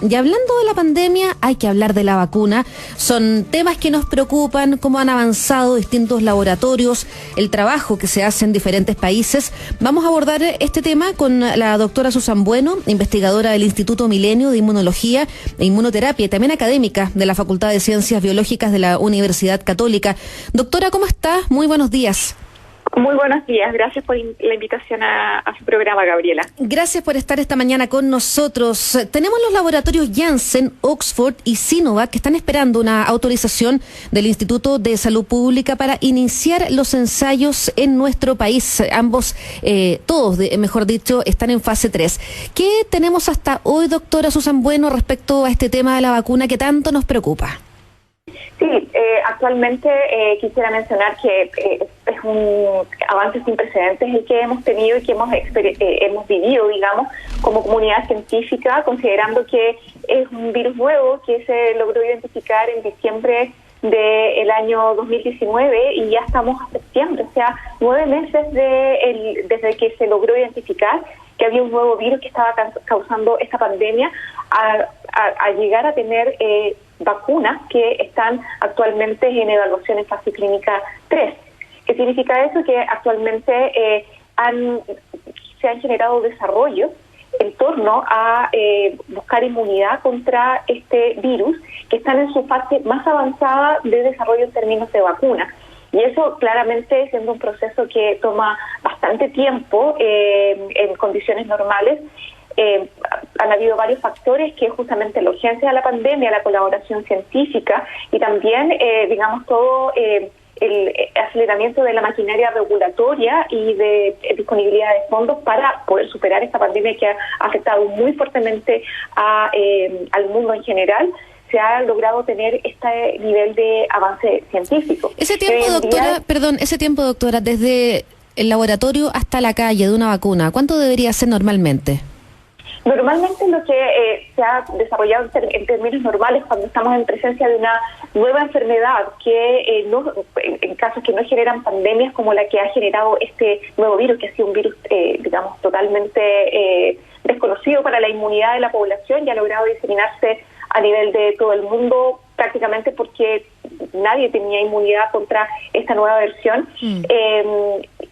Y hablando de la pandemia, hay que hablar de la vacuna. Son temas que nos preocupan, cómo han avanzado distintos laboratorios, el trabajo que se hace en diferentes países. Vamos a abordar este tema con la doctora Susan Bueno, investigadora del Instituto Milenio de Inmunología e Inmunoterapia y también académica de la Facultad de Ciencias Biológicas de la Universidad Católica. Doctora, ¿cómo está? Muy buenos días. Muy buenos días, gracias por la invitación a su programa, Gabriela. Gracias por estar esta mañana con nosotros. Tenemos los laboratorios Janssen, Oxford y Sinovac que están esperando una autorización del Instituto de Salud Pública para iniciar los ensayos en nuestro país. Ambos, todos, mejor dicho, están en fase 3. ¿Qué tenemos hasta hoy, doctora Susan Bueno, respecto a este tema de la vacuna que tanto nos preocupa? Sí, actualmente quisiera mencionar que es un avance sin precedentes el que hemos tenido y que hemos vivido, digamos, como comunidad científica, considerando que es un virus nuevo que se logró identificar en diciembre del año 2019 y ya estamos a septiembre, o sea, 9 meses desde que se logró identificar que había un nuevo virus que estaba causando esta pandemia, a llegar a tener vacunas que están actualmente en evaluación en fase clínica 3. ¿Qué significa eso? Que actualmente se han generado desarrollos en torno a buscar inmunidad contra este virus, que están en su fase más avanzada de desarrollo en términos de vacuna. Y eso claramente siendo un proceso que toma bastante tiempo en condiciones normales. Han habido varios factores, que es justamente la urgencia de la pandemia, la colaboración científica y también, digamos, todo el aceleramiento de la maquinaria regulatoria y de disponibilidad de fondos para poder superar esta pandemia que ha afectado muy fuertemente al mundo en general. Se ha logrado tener este nivel de avance científico. Ese tiempo, doctora, desde el laboratorio hasta la calle de una vacuna, ¿cuánto debería ser normalmente? Normalmente lo que se ha desarrollado en términos normales, cuando estamos en presencia de una nueva enfermedad que en casos que no generan pandemias como la que ha generado este nuevo virus, que ha sido un virus, digamos, totalmente desconocido para la inmunidad de la población y ha logrado diseminarse a nivel de todo el mundo, prácticamente porque nadie tenía inmunidad contra esta nueva versión.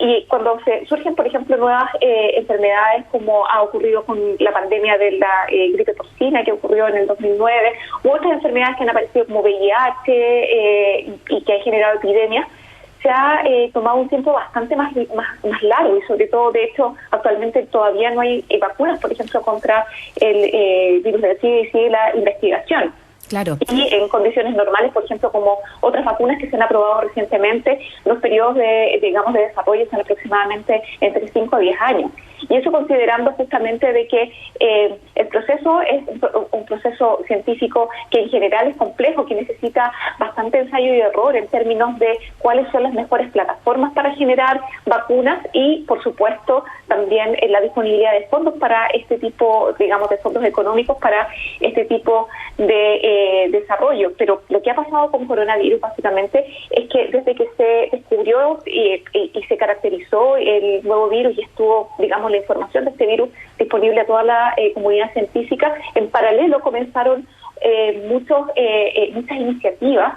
Y cuando surgen, por ejemplo, nuevas enfermedades, como ha ocurrido con la pandemia de la gripe porcina, que ocurrió en el 2009, u otras enfermedades que han aparecido como VIH y que han generado epidemias, se ha tomado un tiempo bastante más largo y sobre todo, de hecho, actualmente todavía no hay vacunas, por ejemplo, contra el virus del SIDA y sigue la investigación. Claro. Y en condiciones normales, por ejemplo, como otras vacunas que se han aprobado recientemente, los periodos de desarrollo son aproximadamente entre 5 a 10 años. Y eso considerando justamente de que el proceso es un proceso científico que en general es complejo, que necesita bastante ensayo y error en términos de cuáles son las mejores plataformas para generar vacunas y, por supuesto, también la disponibilidad de fondos para este tipo, digamos, de fondos económicos para este tipo de desarrollo. Pero lo que ha pasado con coronavirus básicamente es que desde que se descubrió y se caracterizó el nuevo virus y estuvo, digamos, la información de este virus disponible a toda la comunidad científica, en paralelo comenzaron muchas iniciativas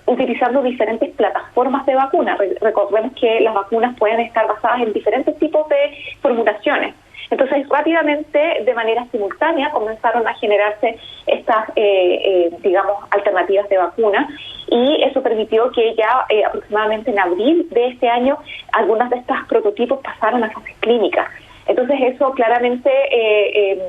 utilizando diferentes plataformas de vacunas. Recordemos que las vacunas pueden estar basadas en diferentes tipos de formulaciones. Entonces, rápidamente, de manera simultánea, comenzaron a generarse estas, digamos, alternativas de vacuna, y eso permitió que ya aproximadamente en abril de este año algunos de estos prototipos pasaron a fases clínicas. Entonces, eso claramente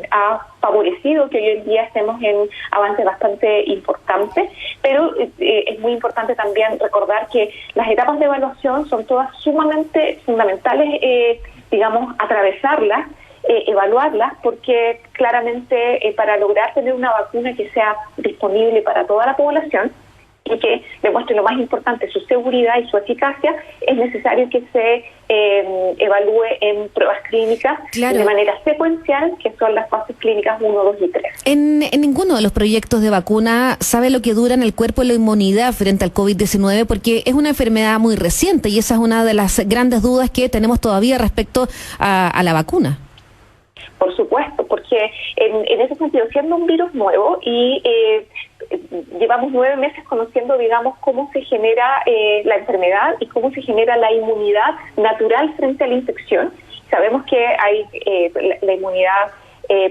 ha favorecido que hoy en día estemos en avances bastante importantes, pero es muy importante también recordar que las etapas de evaluación son todas sumamente fundamentales, digamos, atravesarlas, evaluarlas, porque claramente para lograr tener una vacuna que sea disponible para toda la población y que demuestre lo más importante, su seguridad y su eficacia, es necesario que se evalúe en pruebas clínicas, claro, de manera secuencial, que son las fases clínicas 1, 2 y 3. En ninguno de los proyectos de vacuna sabe lo que dura en el cuerpo la inmunidad frente al COVID-19, porque es una enfermedad muy reciente y esa es una de las grandes dudas que tenemos todavía respecto a la vacuna. Por supuesto, porque en ese sentido, siendo un virus nuevo y llevamos 9 meses conociendo, digamos, cómo se genera la enfermedad y cómo se genera la inmunidad natural frente a la infección. Sabemos que hay la inmunidad,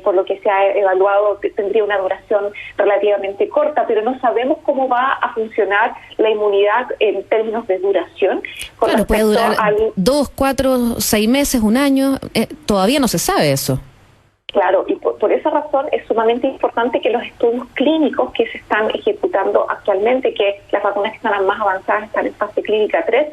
por lo que se ha evaluado, tendría una duración relativamente corta, pero no sabemos cómo va a funcionar la inmunidad en términos de duración. Claro, puede durar 2, 4, 6 meses, un año, todavía no se sabe eso. Claro, y por esa razón es sumamente importante que los estudios clínicos que se están ejecutando actualmente, que las vacunas que están más avanzadas están en fase clínica 3,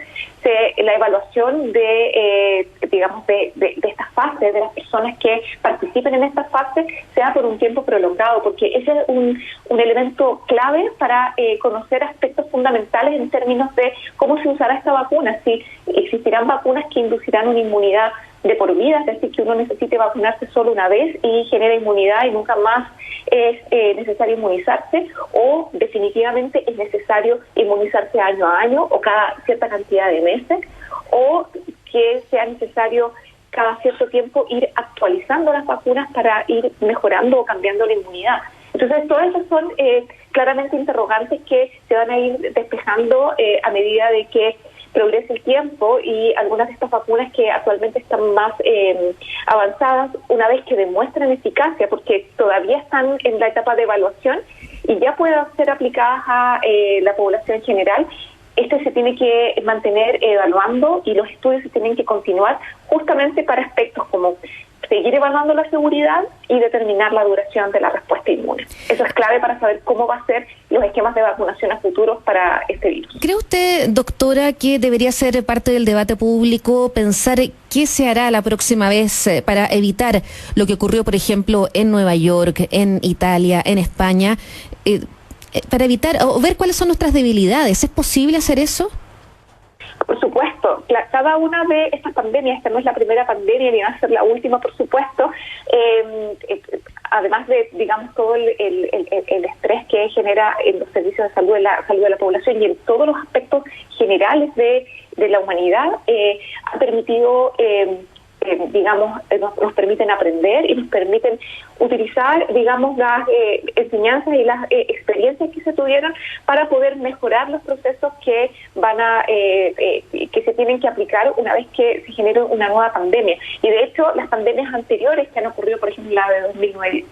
la evaluación de esta fase, de las personas que participen en esta fase, sea por un tiempo prolongado, porque ese es un elemento clave para conocer aspectos fundamentales en términos de cómo se usará esta vacuna, si existirán vacunas que inducirán una inmunidad de por vida, es decir, que uno necesite vacunarse solo una vez y genera inmunidad y nunca más es necesario inmunizarse, o definitivamente es necesario inmunizarse año a año o cada cierta cantidad de meses, o que sea necesario cada cierto tiempo ir actualizando las vacunas para ir mejorando o cambiando la inmunidad. Entonces, todas esas son claramente interrogantes que se van a ir despejando a medida de que progrese el tiempo, y algunas de estas vacunas que actualmente están más avanzadas, una vez que demuestran eficacia, porque todavía están en la etapa de evaluación y ya puedan ser aplicadas a la población general, se tiene que mantener evaluando y los estudios se tienen que continuar justamente para aspectos como seguir evaluando la seguridad y determinar la duración de la respuesta inmune. Eso es clave para saber cómo va a ser los esquemas de vacunación a futuros para este virus. ¿Cree usted, doctora, que debería ser parte del debate público pensar qué se hará la próxima vez para evitar lo que ocurrió, por ejemplo, en Nueva York, en Italia, en España, para evitar o ver cuáles son nuestras debilidades? ¿Es posible hacer eso? Por supuesto, cada una de estas pandemias, esta no es la primera pandemia ni va a ser la última, por supuesto, además de, digamos, todo el estrés que genera en los servicios de salud de la población y en todos los aspectos generales de la humanidad, ha permitido nos permiten aprender y nos permiten utilizar, digamos, las enseñanzas y las experiencias que se tuvieron para poder mejorar los procesos que van a que se tienen que aplicar una vez que se genere una nueva pandemia. Y de hecho, las pandemias anteriores que han ocurrido, por ejemplo, la de 2009,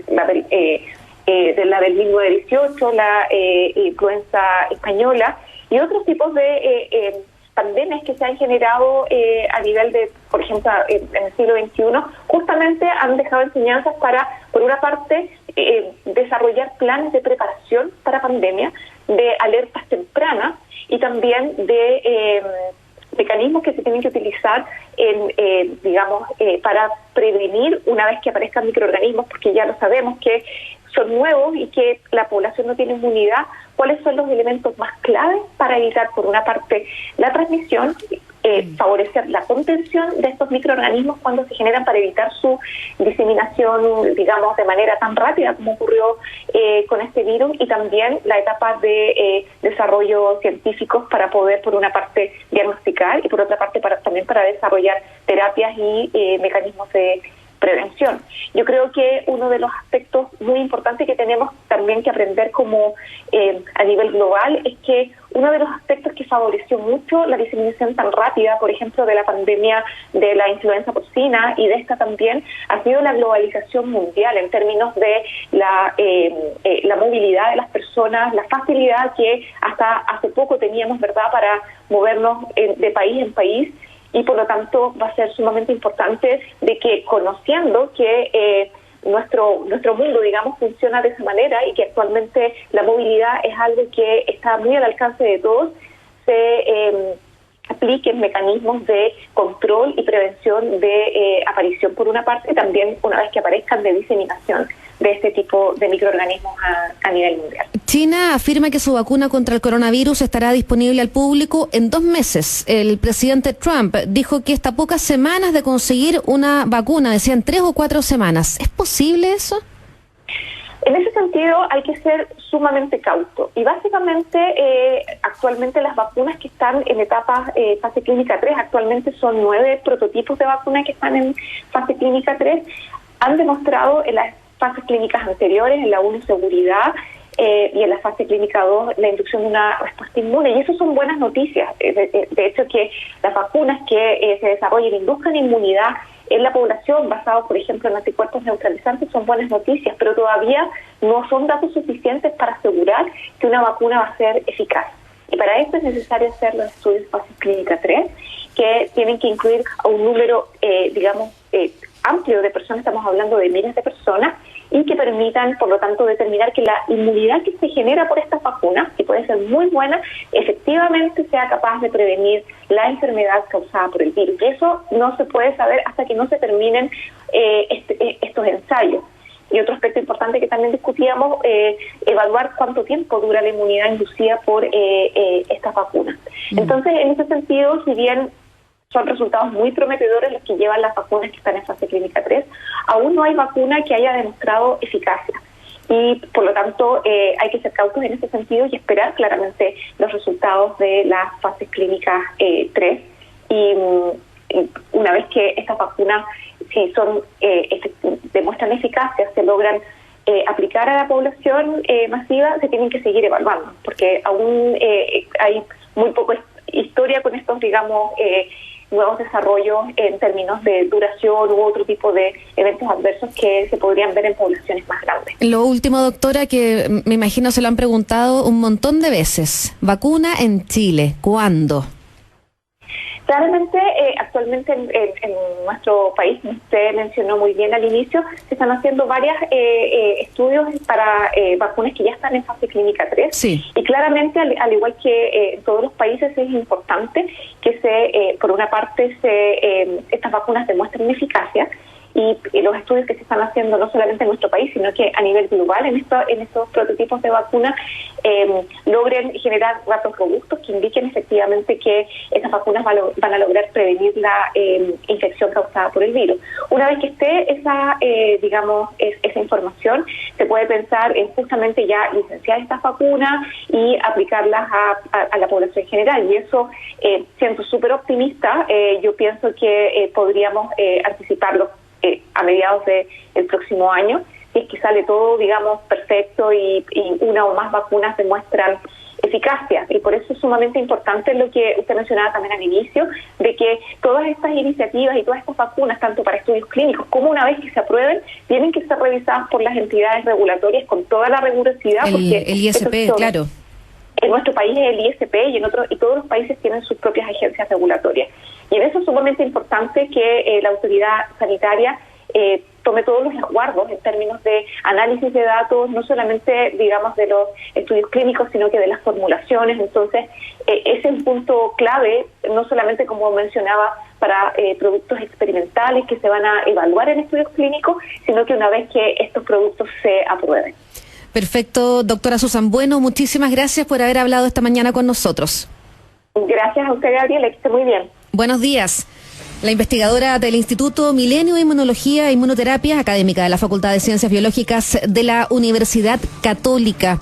la del 1918, la influenza española y otros tipos de pandemias que se han generado a nivel de, por ejemplo, en el siglo XXI, justamente han dejado enseñanzas para, por una parte, desarrollar planes de preparación para pandemia, de alertas tempranas y también de mecanismos que se tienen que utilizar para prevenir una vez que aparezcan microorganismos, porque ya lo sabemos que son nuevos y que la población no tiene inmunidad. ¿Cuáles son los elementos más claves para evitar, por una parte, la transmisión, favorecer la contención de estos microorganismos cuando se generan, para evitar su diseminación, digamos, de manera tan rápida como ocurrió con este virus, y también la etapa de desarrollo científicos para poder, por una parte, diagnosticar y por otra parte también para desarrollar terapias y mecanismos de prevención? Yo creo que uno de los aspectos muy importantes que tenemos también que aprender como a nivel global es que uno de los aspectos que favoreció mucho la diseminación tan rápida, por ejemplo, de la pandemia de la influenza porcina y de esta también, ha sido la globalización mundial en términos de la movilidad de las personas, la facilidad que hasta hace poco teníamos, ¿verdad?, para movernos de país en país. Y por lo tanto va a ser sumamente importante de que, conociendo que nuestro mundo, digamos, funciona de esa manera y que actualmente la movilidad es algo que está muy al alcance de todos, se apliquen mecanismos de control y prevención de aparición, por una parte, también una vez que aparezcan, de diseminación de este tipo de microorganismos a nivel mundial. China afirma que su vacuna contra el coronavirus estará disponible al público en 2 meses. El presidente Trump dijo que está a pocas semanas de conseguir una vacuna, decían 3 o 4 semanas. ¿Es posible eso? En ese sentido, sentido hay que ser sumamente cauto. Y básicamente, actualmente las vacunas que están en etapas fase clínica 3, actualmente son 9 prototipos de vacunas que están en fase clínica 3, han demostrado en las fases clínicas anteriores, en la 1 seguridad, y en la fase clínica 2 la inducción de una respuesta inmune, y eso son buenas noticias. De hecho, que las vacunas que se desarrollen induzcan inmunidad en la población basado, por ejemplo, en anticuerpos neutralizantes son buenas noticias, pero todavía no son datos suficientes para asegurar que una vacuna va a ser eficaz. Y para eso es necesario hacer los estudios de fase clínica 3, que tienen que incluir a un número, amplio de personas, estamos hablando de miles de personas, y que permitan, por lo tanto, determinar que la inmunidad que se genera por estas vacunas, que puede ser muy buena, efectivamente sea capaz de prevenir la enfermedad causada por el virus. Y eso no se puede saber hasta que no se terminen estos ensayos. Y otro aspecto importante que también discutíamos, evaluar cuánto tiempo dura la inmunidad inducida por estas vacunas. Entonces, en ese sentido, si bien son resultados muy prometedores los que llevan las vacunas que están en fase clínica 3, aún no hay vacuna que haya demostrado eficacia. Y por lo tanto hay que ser cautos en ese sentido y esperar claramente los resultados de las fases clínicas 3. Y una vez que estas vacunas, si son demuestran eficacia, se logran aplicar a la población masiva, se tienen que seguir evaluando, porque aún hay muy poca historia con estos, digamos, nuevos desarrollos en términos de duración u otro tipo de eventos adversos que se podrían ver en poblaciones más grandes. Lo último, doctora, que me imagino se lo han preguntado un montón de veces. ¿Vacuna en Chile? ¿Cuándo? Claramente, actualmente en nuestro país, usted mencionó muy bien al inicio, se están haciendo varios estudios para vacunas que ya están en fase clínica 3. Sí. Y claramente, al igual que en todos los países, es importante que por una parte, estas vacunas demuestren eficacia. Y los estudios que se están haciendo no solamente en nuestro país, sino que a nivel global en estos prototipos de vacunas logren generar datos robustos que indiquen efectivamente que esas vacunas van a lograr prevenir la infección causada por el virus. Una vez que esté esa información, se puede pensar en justamente ya licenciar estas vacunas y aplicarlas a la población en general. Y eso, siendo súper optimista, yo pienso que podríamos anticiparlo a mediados del próximo año, si es que sale todo, digamos, perfecto y una o más vacunas demuestran eficacia. Y por eso es sumamente importante lo que usted mencionaba también al inicio, de que todas estas iniciativas y todas estas vacunas, tanto para estudios clínicos como una vez que se aprueben, tienen que ser revisadas por las entidades regulatorias con toda la rigurosidad. Porque el ISP, claro. En nuestro país es el ISP y todos los países tienen sus propias agencias regulatorias. Y en eso es sumamente importante que la autoridad sanitaria tome todos los resguardos en términos de análisis de datos, no solamente, digamos, de los estudios clínicos, sino que de las formulaciones. Entonces, ese es un punto clave, no solamente, como mencionaba, para productos experimentales que se van a evaluar en estudios clínicos, sino que una vez que estos productos se aprueben. Perfecto, doctora Susan Bueno, muchísimas gracias por haber hablado esta mañana con nosotros. Gracias a usted, Gabriela, que esté muy bien. Buenos días. La investigadora del Instituto Milenio de Inmunología e Inmunoterapia, académica de la Facultad de Ciencias Biológicas de la Universidad Católica.